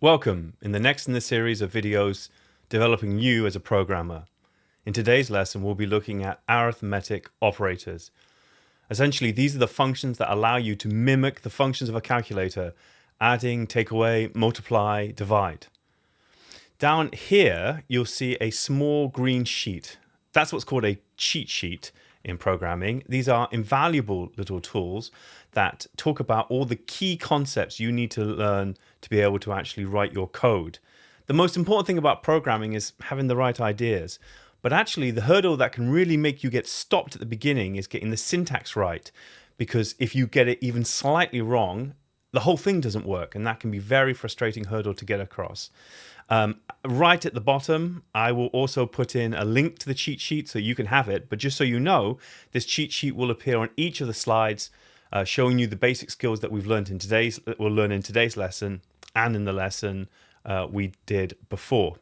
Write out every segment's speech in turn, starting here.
Welcome in the next in the series of videos developing you as a programmer. In today's lesson, we'll be looking at arithmetic operators. Essentially, these are the functions that allow you to mimic the functions of a calculator: adding, take away, multiply, divide. Down here, you'll see a small green sheet. That's what's called a cheat sheet in programming. These are invaluable little tools that talk about all the key concepts you need to learn to be able to actually write your code. The most important thing about programming is having the right ideas. But actually, the hurdle that can really make you get stopped at the beginning is getting the syntax right. Because if you get it even slightly wrong, the whole thing doesn't work. And that can be a very frustrating hurdle to get across. Right at the bottom, I will also put in a link to the cheat sheet so you can have it. But just so you know, this cheat sheet will appear on each of the slides, showing you the basic skills that we'll learn in today's lesson and in the lesson we did before.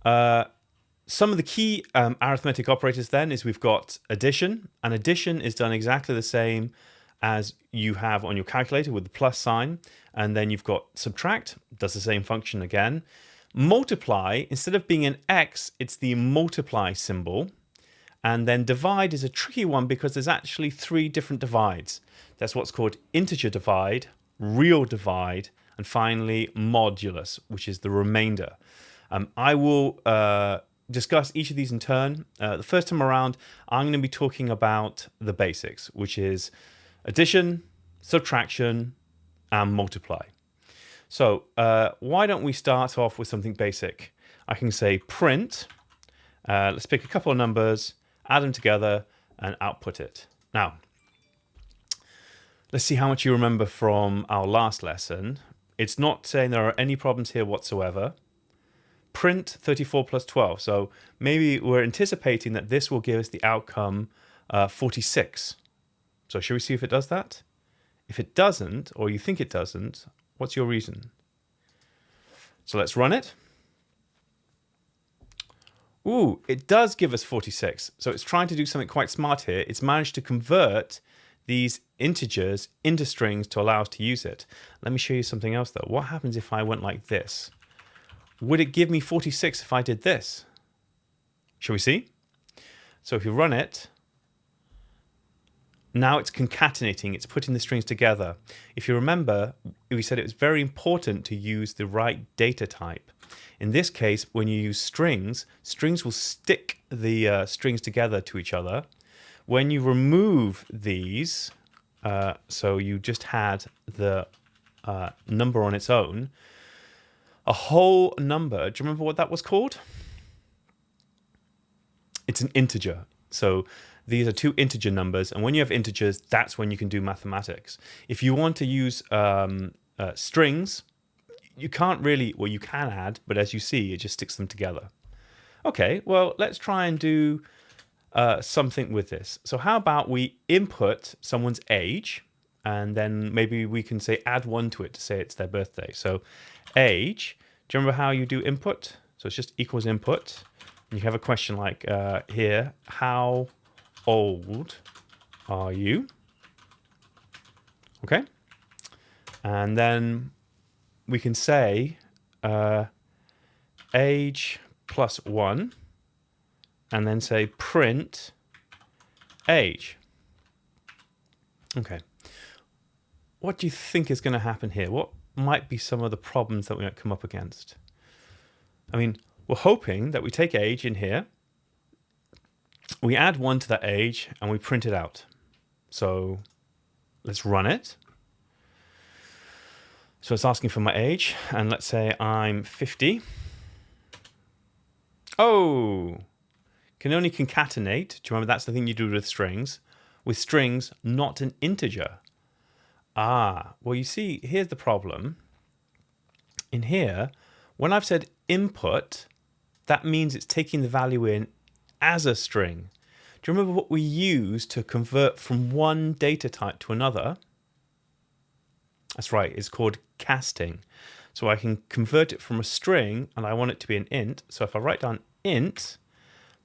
Some of the key arithmetic operators then is we've got addition, and addition is done exactly the same as you have on your calculator with the plus sign. And then you've got subtract, does the same function again. Multiply, instead of being an X, it's the multiply symbol. And then divide is a tricky one because there's actually three different divides. That's what's called integer divide, real divide, and finally modulus, which is the remainder. I will discuss each of these in turn. The first time around, I'm going to be talking about the basics, which is addition, subtraction, and multiply. So why don't we start off with something basic? I can say print. Let's pick a couple of numbers, add them together, and output it. Now, let's see how much you remember from our last lesson. It's not saying there are any problems here whatsoever. Print 34 plus 12. So maybe we're anticipating that this will give us the outcome 46. So should we see if it does that? If it doesn't, or you think it doesn't, what's your reason? So let's run it. Ooh, it does give us 46. So it's trying to do something quite smart here. It's managed to convert these integers into strings to allow us to use it. Let me show you something else though. What happens if I went like this? Would it give me 46 if I did this? Shall we see? So if you run it, now it's concatenating, it's putting the strings together. If you remember, we said it was very important to use the right data type. In this case, when you use strings, strings will stick the strings together to each other. When you remove these, so you just had the number on its own, a whole number, do you remember what that was called? It's an integer. So these are two integer numbers, and when you have integers, that's when you can do mathematics. If you want to use strings, you can't really, well, you can add, but as you see, it just sticks them together. Okay, well, let's try and do something with this. So how about we input someone's age, and then maybe we can say add 1 to it to say it's their birthday. So age, do you remember how you do input? So it's just equals input. And you have a question like here, how old are you? Okay. And then we can say age plus 1, and then say print age. Okay. What do you think is going to happen here? What might be some of the problems that we might come up against? I mean, we're hoping that we take age in here, we add 1 to that age, and we print it out. So let's run it. So it's asking for my age, and let's say I'm 50. Oh, can only concatenate. Do you remember that's the thing you do with strings? With strings, not an integer. Ah, well, you see, here's the problem. In here, when I've said input, that means it's taking the value in as a string. Do you remember what we use to convert from one data type to another? That's right, it's called casting. So I can convert it from a string, and I want it to be an int. So if I write down int,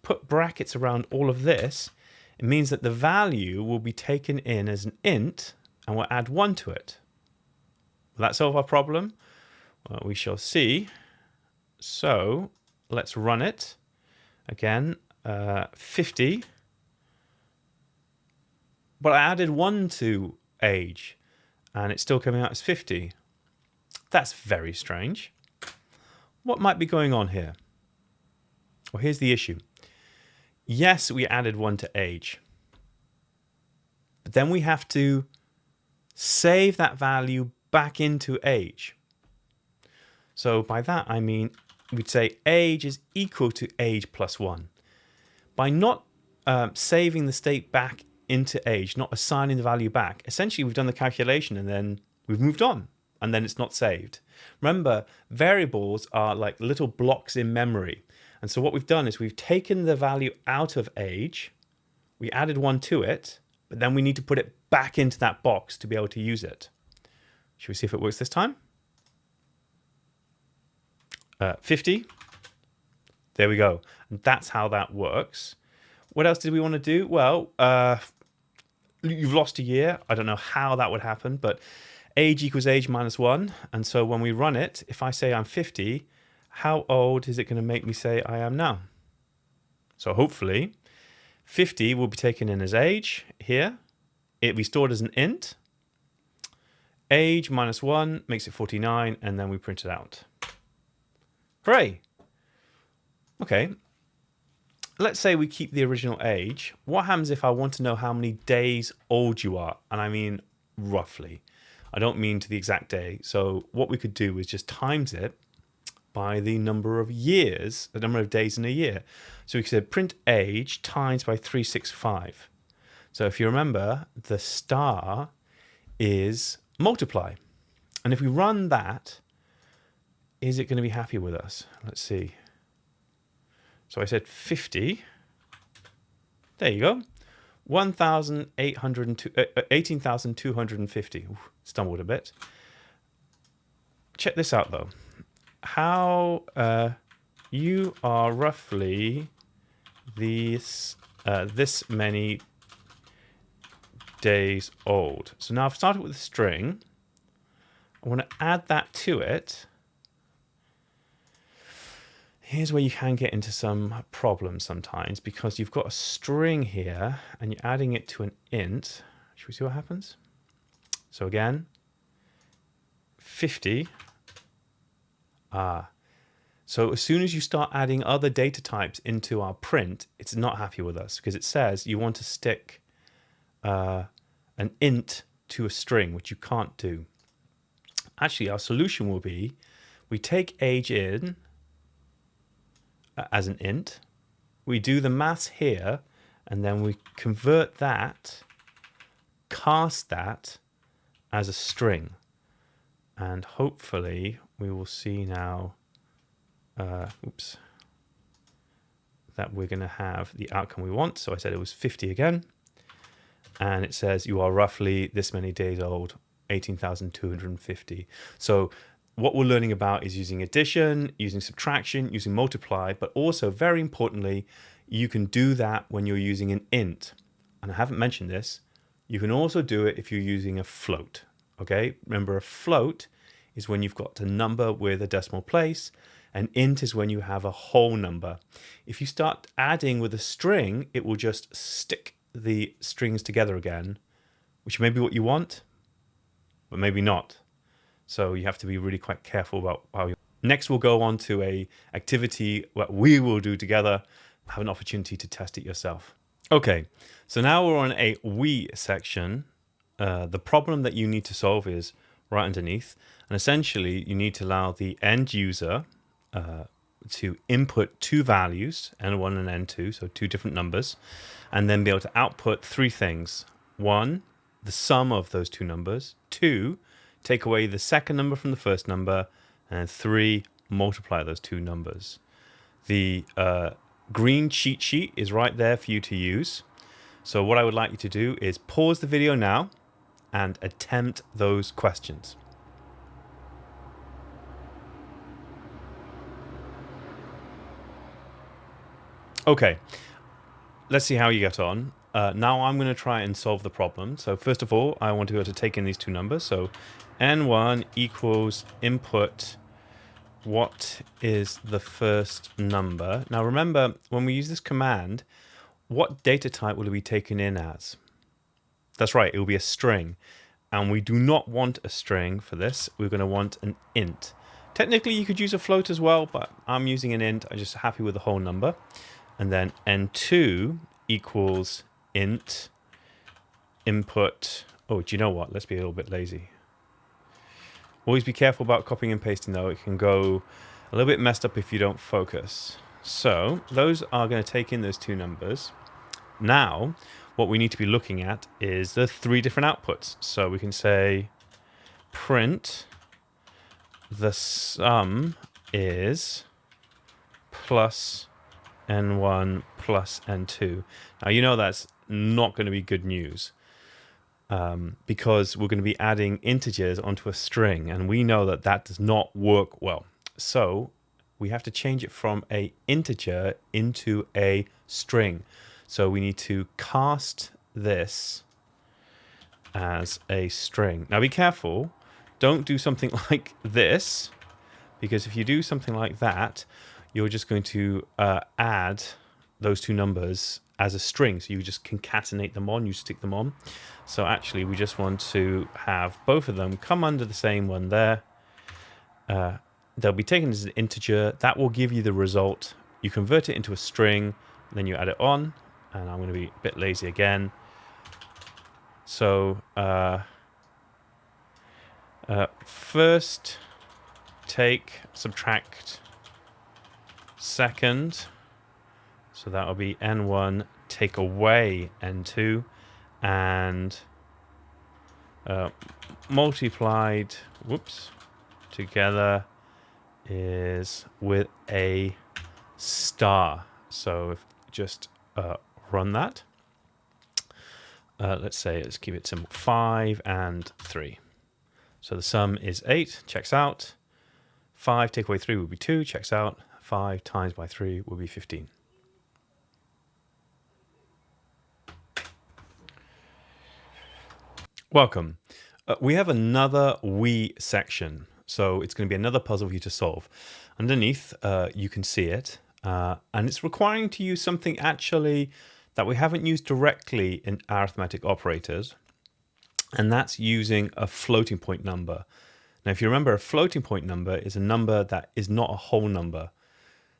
put brackets around all of this, it means that the value will be taken in as an int, and we'll add 1 to it. Will that solve our problem? Well, we shall see. So let's run it again. 50. But I added 1 to age, and it's still coming out as 50. That's very strange. What might be going on here? Well, here's the issue. Yes, we added 1 to age. But then we have to save that value back into age. So by that, I mean, we'd say age is equal to age plus 1. By not saving the state back into age, not assigning the value back, essentially we've done the calculation and then we've moved on, and then it's not saved. Remember, variables are like little blocks in memory. And so what we've done is we've taken the value out of age, we added 1 to it, but then we need to put it back into that box to be able to use it. Should we see if it works this time? 50. There we go. And that's how that works. What else did we want to do? Well, you've lost a year. I don't know how that would happen, but age equals age minus 1. And so when we run it, if I say I'm 50, how old is it going to make me say I am now? So hopefully 50 will be taken in as age here. It will be stored as an int. Age minus 1 makes it 49, and then we print it out. Hooray! Okay. Let's say we keep the original age. What happens if I want to know how many days old you are? And I mean roughly. I don't mean to the exact day. So what we could do is just times it by the number of years, the number of days in a year. So we could say print age times by 365. So if you remember, the star is multiply. And if we run that, is it going to be happy with us? Let's see. So I said 50. There you go. 18,250. Stumbled a bit. Check this out, though. How you are roughly this many days old. So now I've started with a string. I want to add that to it. Here's where you can get into some problems sometimes, because you've got a string here and you're adding it to an int. Should we see what happens? So again, 50. So as soon as you start adding other data types into our print, it's not happy with us because it says you want to stick an int to a string, which you can't do. Actually, our solution will be we take age in as an int, we do the maths here, and then we convert that, cast that as a string. And hopefully we will see now, that we're going to have the outcome we want. So I said it was 50 again. And it says you are roughly this many days old, 18,250. So what we're learning about is using addition, using subtraction, using multiply, but also very importantly, you can do that when you're using an int. And I haven't mentioned this. You can also do it if you're using a float. Okay, remember a float is when you've got a number with a decimal place. An int is when you have a whole number. If you start adding with a string, it will just stick the strings together again, which may be what you want, but maybe not. So you have to be really quite careful about how you... Next, we'll go on to a activity that we will do together, have an opportunity to test it yourself. Okay, so now we're on a we section. The problem that you need to solve is right underneath. And essentially, you need to allow the end user to input 2 values, n1 and n2, so 2 different numbers, and then be able to output 3 things. 1, the sum of those 2 numbers. 2, take away the second number from the first number, and 3, multiply those 2 numbers. The green cheat sheet is right there for you to use. So what I would like you to do is pause the video now and attempt those questions. Okay, let's see how you get on. Now I'm going to try and solve the problem. So first of all, I want to be able to take in these 2 numbers. So n1 equals input what is the first number? Now remember, when we use this command, what data type will it be taken in as? That's right, it will be a string. And we do not want a string for this. We're going to want an int. Technically, you could use a float as well, but I'm using an int. I'm just happy with the whole number. And then n2 equals int input. Oh, do you know what? Let's be a little bit lazy. Always be careful about copying and pasting, though. It can go a little bit messed up if you don't focus. So those are going to take in those two numbers. Now, what we need to be looking at is the three different outputs. So we can say print the sum is plus n1 plus n2. Now, you know that's not going to be good news because we're going to be adding integers onto a string, and we know that that does not work well. So we have to change it from a integer into a string. So we need to cast this as a string. Now be careful, don't do something like this, because if you do something like that, you're just going to add those two numbers as a string. So you just concatenate them on, you stick them on. So actually we just want to have both of them come under the same one there. They'll be taken as an integer. That will give you the result. You convert it into a string, then you add it on. And I'm going to be a bit lazy again. So first take, subtract second. So that will be n1 take away n2, and multiplied, together is with a star. So if just run that. Let's keep it simple. 5 and 3. So the sum is 8, checks out. 5 take away 3 would be 2, checks out. 5 times by 3 would be 15. Welcome. We have another we section. So it's going to be another puzzle for you to solve. Underneath, you can see it. And it's requiring to use something actually that we haven't used directly in arithmetic operators, and that's using a floating point number. Now, if you remember, a floating point number is a number that is not a whole number.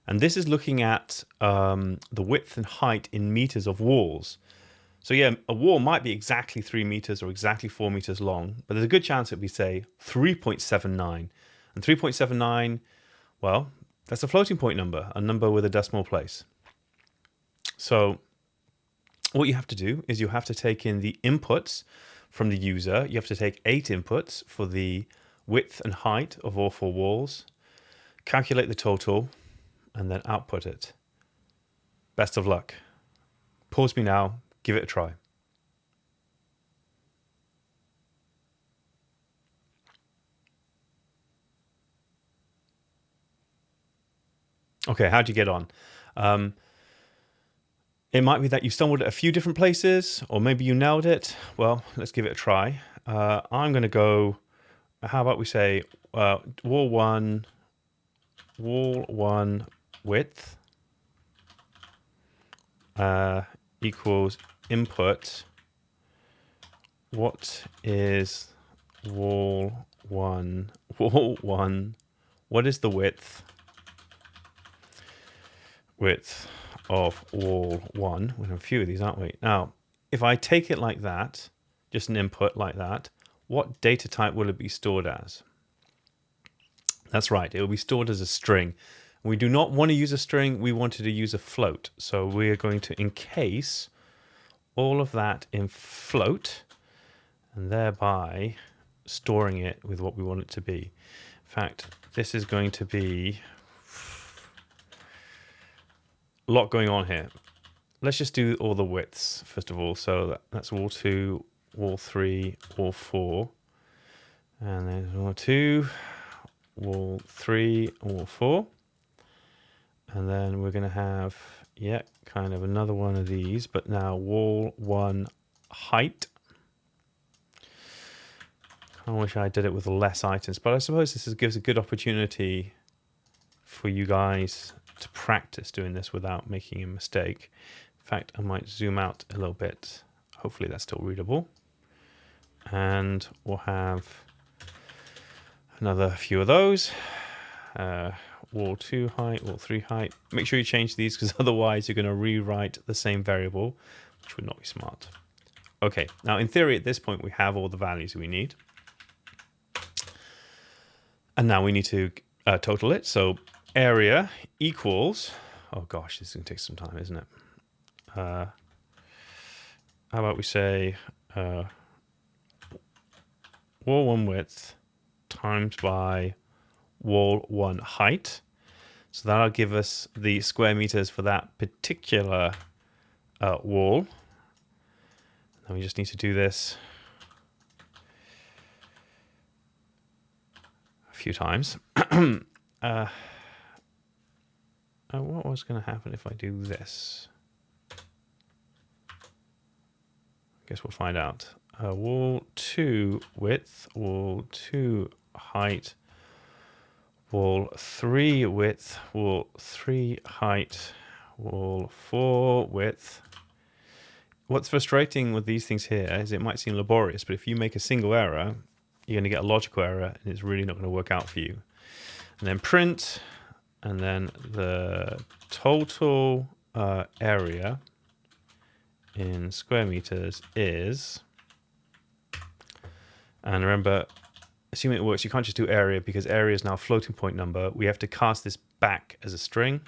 And this is looking at the width and height in meters of walls. So yeah, a wall might be exactly 3 meters or exactly 4 meters long, but there's a good chance that we say 3.79. And 3.79, well, that's a floating point number, a number with a decimal place. So what you have to do is you have to take in the inputs from the user. You have to take 8 inputs for the width and height of all 4 walls, calculate the total, and then output it. Best of luck. Pause me now, give it a try. Okay, how'd you get on? It might be that you stumbled at a few different places, or maybe you nailed it. Well, let's give it a try. I'm going to go, how about we say wall one width equals input. What is wall one? What is the width of wall 1? We have a few of these, aren't we? Now, if I take it like that, just an input like that, what data type will it be stored as? That's right, it will be stored as a string. We do not want to use a string, we wanted to use a float. So we are going to encase all of that in float, and thereby storing it with what we want it to be. In fact, this is going to be a lot going on here. Let's just do all the widths first of all. So that's wall 2, wall 3, wall 4, and then wall 2, wall 3, wall 4, and then we're going to have kind of another one of these, but now wall 1 height. I wish I did it with less items, but I suppose this gives a good opportunity for you guys to practice doing this without making a mistake. In fact, I might zoom out a little bit. Hopefully that's still readable. And we'll have another few of those. Wall 2 height, wall 3 height. Make sure you change these because otherwise you're going to rewrite the same variable, which would not be smart. Okay, now in theory at this point we have all the values we need. And now we need to total it. So area equals, oh gosh, this is going to take some time, isn't it? How about we say wall 1 width times by wall 1 height. So that'll give us the square meters for that particular wall. And we just need to do this a few times. What was going to happen if I do this? I guess we'll find out. Wall 2 width, wall 2 height, wall 3 width, wall 3 height, wall 4 width. What's frustrating with these things here is it might seem laborious, but if you make a single error, you're going to get a logical error and it's really not going to work out for you. And then print, and then the total area in square meters is, and remember, assuming it works, you can't just do area because area is now a floating point number. We have to cast this back as a string.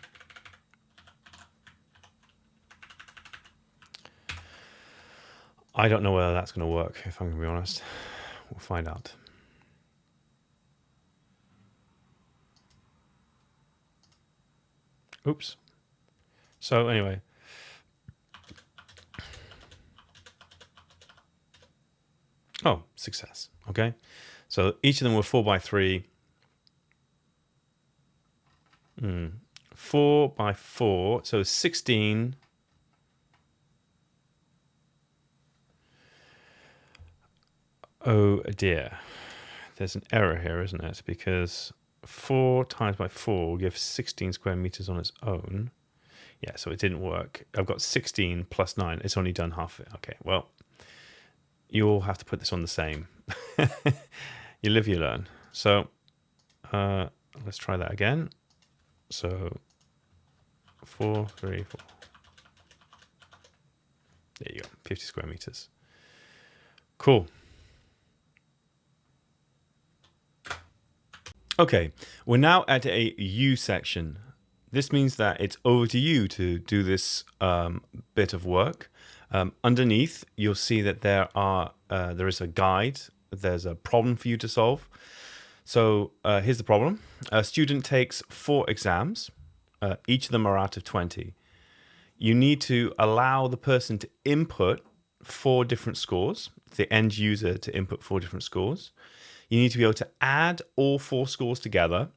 I don't know whether that's going to work, if I'm going to be honest. We'll find out. Oops. So anyway. Oh, success. Okay. So each of them were 4 by 3. 4 by 4. So 16. Oh dear. There's an error here, isn't it? Because 4 times by 4 will give 16 square meters on its own. Yeah, so it didn't work. I've got 16 plus 9. It's only done half of it. Okay, well, you all have to put this on the same. You live, you learn. So let's try that again. So 4, 3, 4. There you go, 50 square meters. Cool. Okay, we're now at a U section. This means that it's over to you to do this bit of work. Underneath, you'll see that there is a guide. There's a problem for you to solve. So here's the problem. A student takes 4 exams. Each of them are out of 20. You need to allow the person to input 4 different scores, the end user to input 4 different scores. You need to be able to add all 4 scores together.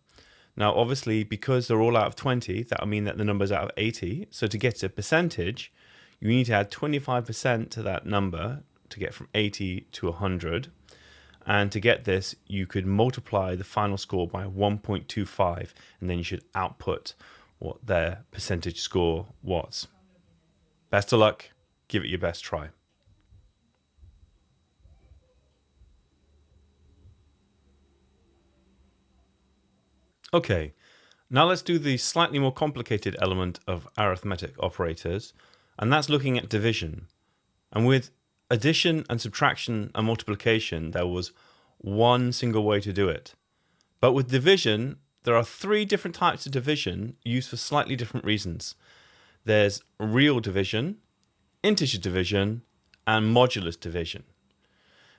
Now, obviously, because they're all out of 20, that'll mean that the number's out of 80. So to get to a percentage, you need to add 25% to that number to get from 80 to 100. And to get this, you could multiply the final score by 1.25, and then you should output what their percentage score was. Best of luck. Give it your best try. Okay, now let's do the slightly more complicated element of arithmetic operators, and that's looking at division. And with addition and subtraction and multiplication, there was one single way to do it. But with division, there are 3 different types of division used for slightly different reasons. There's real division, integer division, and modulus division.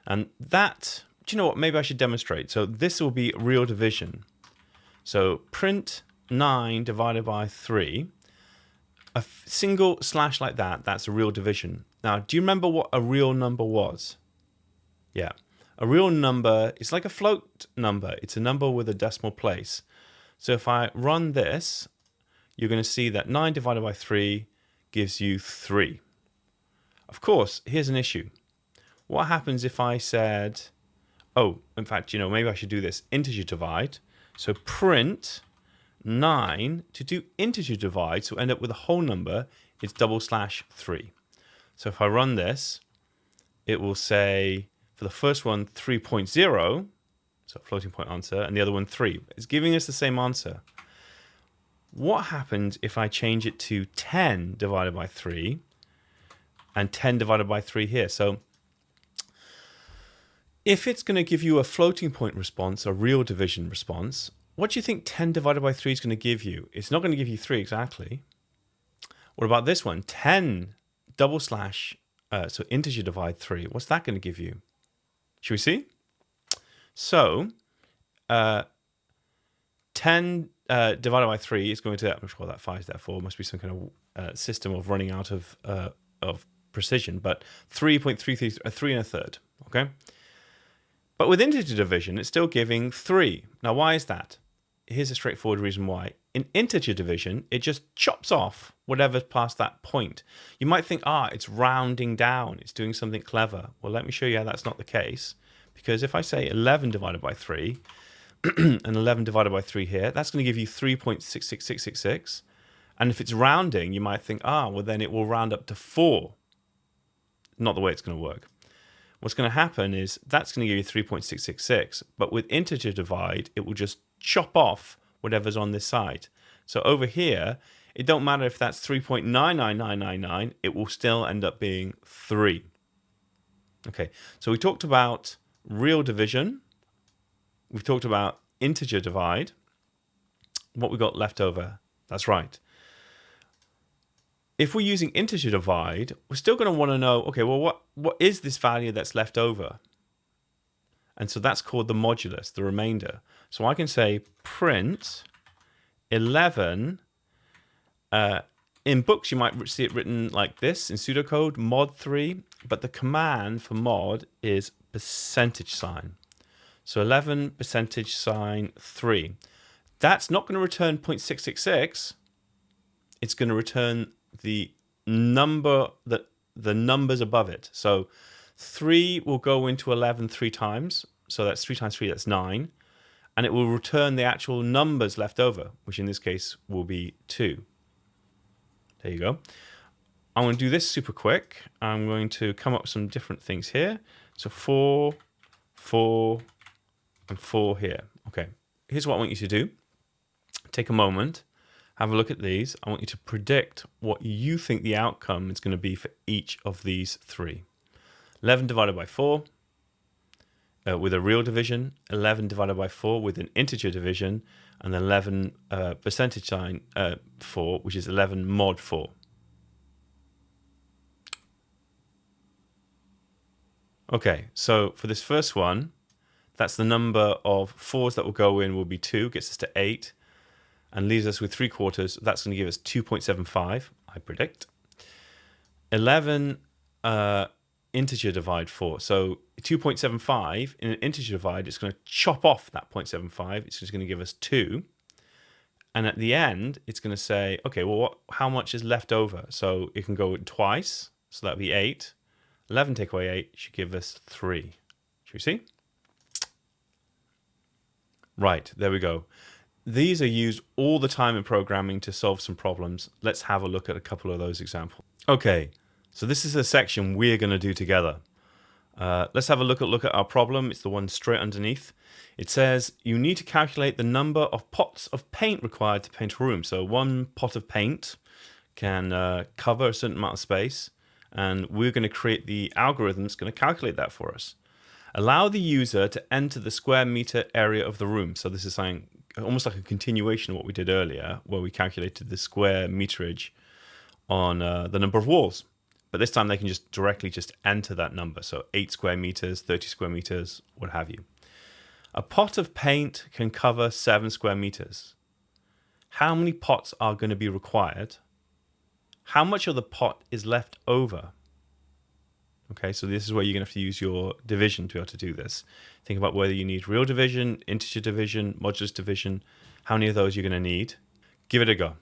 And that, do you know what, maybe I should demonstrate. So this will be real division. So print 9 divided by 3. A single slash like that, that's a real division. Now, do you remember what a real number was? Yeah. A real number is like a float number. It's a number with a decimal place. So if I run this, you're going to see that 9 divided by 3 gives you 3. Of course, here's an issue. What happens if I said, oh, in fact, maybe I should do this integer divide. So print 9 to do integer divide, so end up with a whole number, it's /3. So if I run this, it will say for the first one 3.0, so floating point answer, and the other one 3. It's giving us the same answer. What happens if I change it to 10 divided by 3 and 10 divided by 3 here? So if it's going to give you a floating point response, a real division response, what do you think 10 divided by 3 is going to give you? It's not going to give you 3 exactly. What about this one? 10 so integer divide 3. What's that going to give you? Should we see? So 10 divided by 3 is going to, I'm not sure what that 5 is there for. It must be some kind of system of running out of precision. But 3.33, 3 1/3. Okay. But with integer division, it's still giving 3. Now, why is that? Here's a straightforward reason why. In integer division, it just chops off whatever's past that point. You might think, it's rounding down. It's doing something clever. Well, let me show you how that's not the case. Because if I say 11 divided by 3, and 11 divided by 3 here, that's going to give you 3.66666. And if it's rounding, you might think, well, then it will round up to 4. Not the way it's going to work. What's going to happen is that's going to give you 3.666, but with integer divide, it will just chop off whatever's on this side. So over here, it don't matter if that's 3.99999, it will still end up being 3. Okay, so we talked about real division. We've talked about integer divide. What we got left over, that's right. If we're using integer divide, we're still going to want to know, okay, well, what is this value that's left over? And so that's called the modulus, the remainder. So I can say print 11. In books, you might see it written like this in pseudocode, mod 3, but the command for mod is percentage sign. So 11 percentage sign 3. That's not going to return 0.666. It's going to return the number the numbers above it. So 3 will go into 11 3 times. So that's 3 times 3, that's 9. And it will return the actual numbers left over, which in this case will be 2. There you go. I'm going to do this super quick. I'm going to come up with some different things here. So 4, 4, and 4 here. Okay, here's what I want you to do. Take a moment, have a look at these. I want you to predict what you think the outcome is going to be for each of these 3. 11 divided by 4 with a real division, 11 divided by 4 with an integer division, and 11 percentage sign 4, which is 11 mod 4. Okay, so for this first one, that's the number of 4s that will go in will be 2, gets us to 8, and leaves us with 3/4. That's going to give us 2.75, I predict. 11 integer divide 4. So 2.75 in an integer divide, it's going to chop off that 0.75. It's just going to give us 2. And at the end, it's going to say, okay, well, how much is left over? So it can go twice. So that would be 8. 11 take away 8 should give us 3. Should we see? Right, there we go. These are used all the time in programming to solve some problems. Let's have a look at a couple of those examples. Okay, so this is a section we're going to do together. Let's have a look at our problem. It's the one straight underneath. It says you need to calculate the number of pots of paint required to paint a room. So one pot of paint can cover a certain amount of space, and we're going to create the algorithm that's going to calculate that for us. Allow the user to enter the square meter area of the room. So this is saying almost like a continuation of what we did earlier, where we calculated the square meterage on the number of walls. But this time they can just directly enter that number. So 8 square meters, 30 square meters, what have you. A pot of paint can cover 7 square meters. How many pots are going to be required? How much of the pot is left over? Okay, so this is where you're going to have to use your division to be able to do this. Think about whether you need real division, integer division, modulus division, how many of those you're going to need. Give it a go.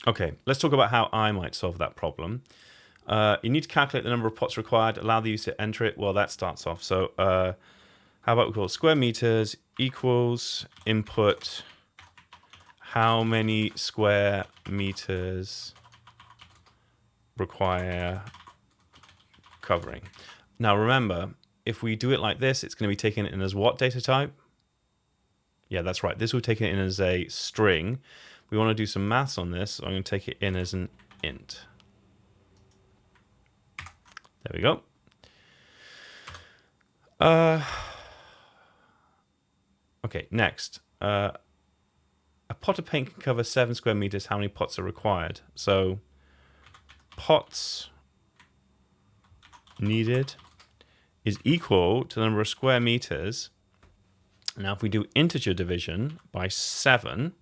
Okay, let's talk about how I might solve that problem. You need to calculate the number of pots required. Allow the user to enter it. Well, that starts off. So how about we call it square meters equals input how many square meters require covering. Now remember, if we do it like this, it's going to be taken in as what data type? Yeah, that's right. This will take it in as a string. We want to do some maths on this, so I'm going to take it in as an int. There we go. Okay, next. A pot of paint can cover 7 square meters. How many pots are required? So pots needed is equal to the number of square meters. Now, if we do integer division by 7,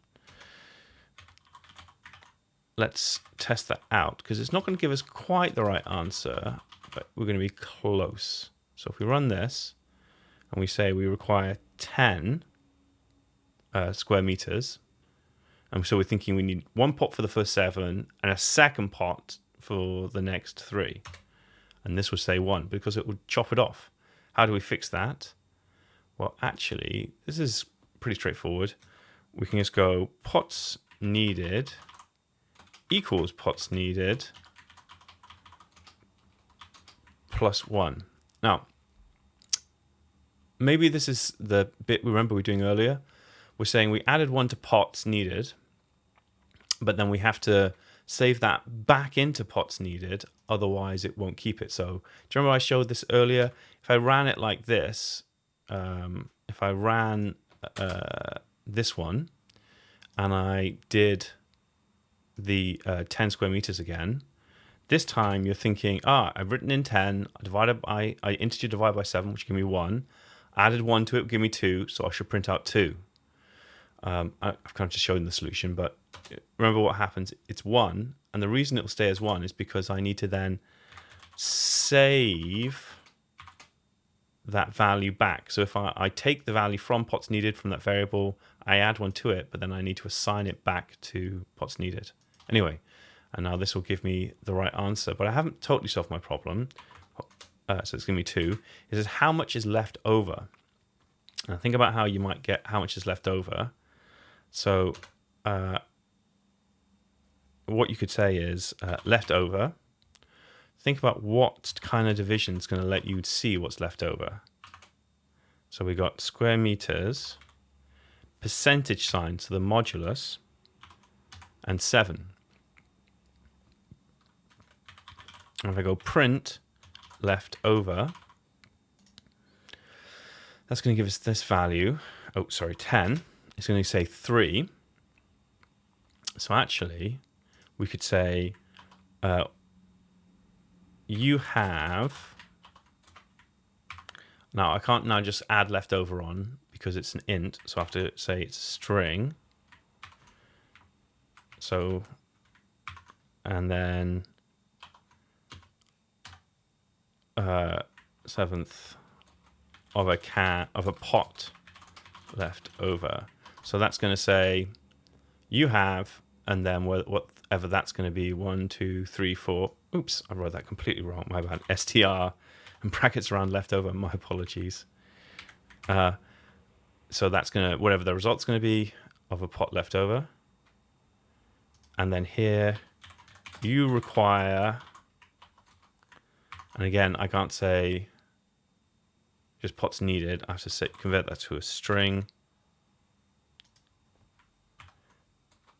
let's test that out, because it's not going to give us quite the right answer, but we're going to be close. So if we run this and we say we require 10 square meters, and so we're thinking we need 1 pot for the first 7 and a second pot for the next 3. And this would say 1 because it would chop it off. How do we fix that? Well, actually, this is pretty straightforward. We can just go pots needed equals pots needed plus 1. Now, maybe this is the bit we remember we were doing earlier. We're saying we added 1 to pots needed, but then we have to save that back into pots needed, otherwise it won't keep it. So do you remember I showed this earlier? If I ran it like this, if I ran this one and I did the 10 square meters again, this time you're thinking, I've written in 10, I integer divide by 7, which give me 1, added 1 to it, give me 2, so I should print out 2. I've kind of just shown the solution, but remember what happens, it's 1, and the reason it will stay as 1 is because I need to then save that value back. So if I take the value from pots needed from that variable, I add 1 to it, but then I need to assign it back to pots needed. Anyway, and now this will give me the right answer, but I haven't totally solved my problem. So it's giving me 2. It says how much is left over. Now think about how you might get how much is left over. So what you could say is left over. Think about what kind of division is going to let you see what's left over. So we got square meters, percentage sign, so the modulus, and 7. And if I go print left over, that's going to give us this value. 10. It's going to say 3. So actually, we could say you have. Now I can't now just add leftover on because it's an int, so I have to say it's a string. So, and then 7th of a pot left over. So that's going to say you have, and then whatever that's going to be, 1, 2, 3, 4. Oops, I wrote that completely wrong. My bad. str and brackets around leftover. My apologies. So that's going to, whatever the result's going to be of a pot left over. And then here you require, and again, I can't say just pots needed. I have to say, convert that to a string.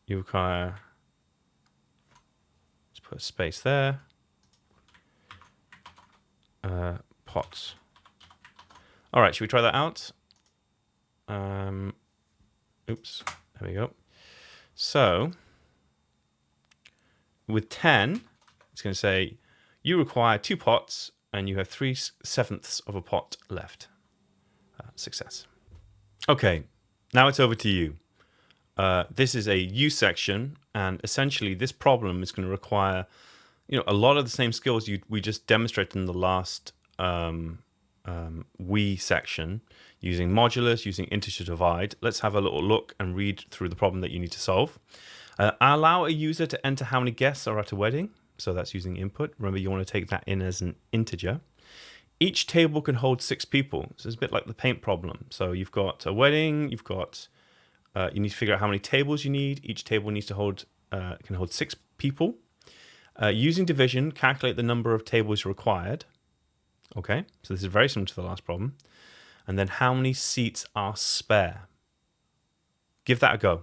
You require, let's put a space there. Pots. All right, should we try that out? Oops, there we go. So with 10, it's going to say you require 2 pots and you have 3/7 of a pot left. Success. Okay, now it's over to you. This is a use section, and essentially this problem is going to require, a lot of the same skills we just demonstrated in the last we section, using modulus, using integer divide. Let's have a little look and read through the problem that you need to solve. Allow a user to enter how many guests are at a wedding. So that's using input. Remember, you want to take that in as an integer. Each table can hold 6 people. So it's a bit like the paint problem. So you've got a wedding, you've got, you need to figure out how many tables you need. Each table needs to hold, can hold 6 people. Using division, calculate the number of tables required. Okay, so this is very similar to the last problem. And then how many seats are spare? Give that a go.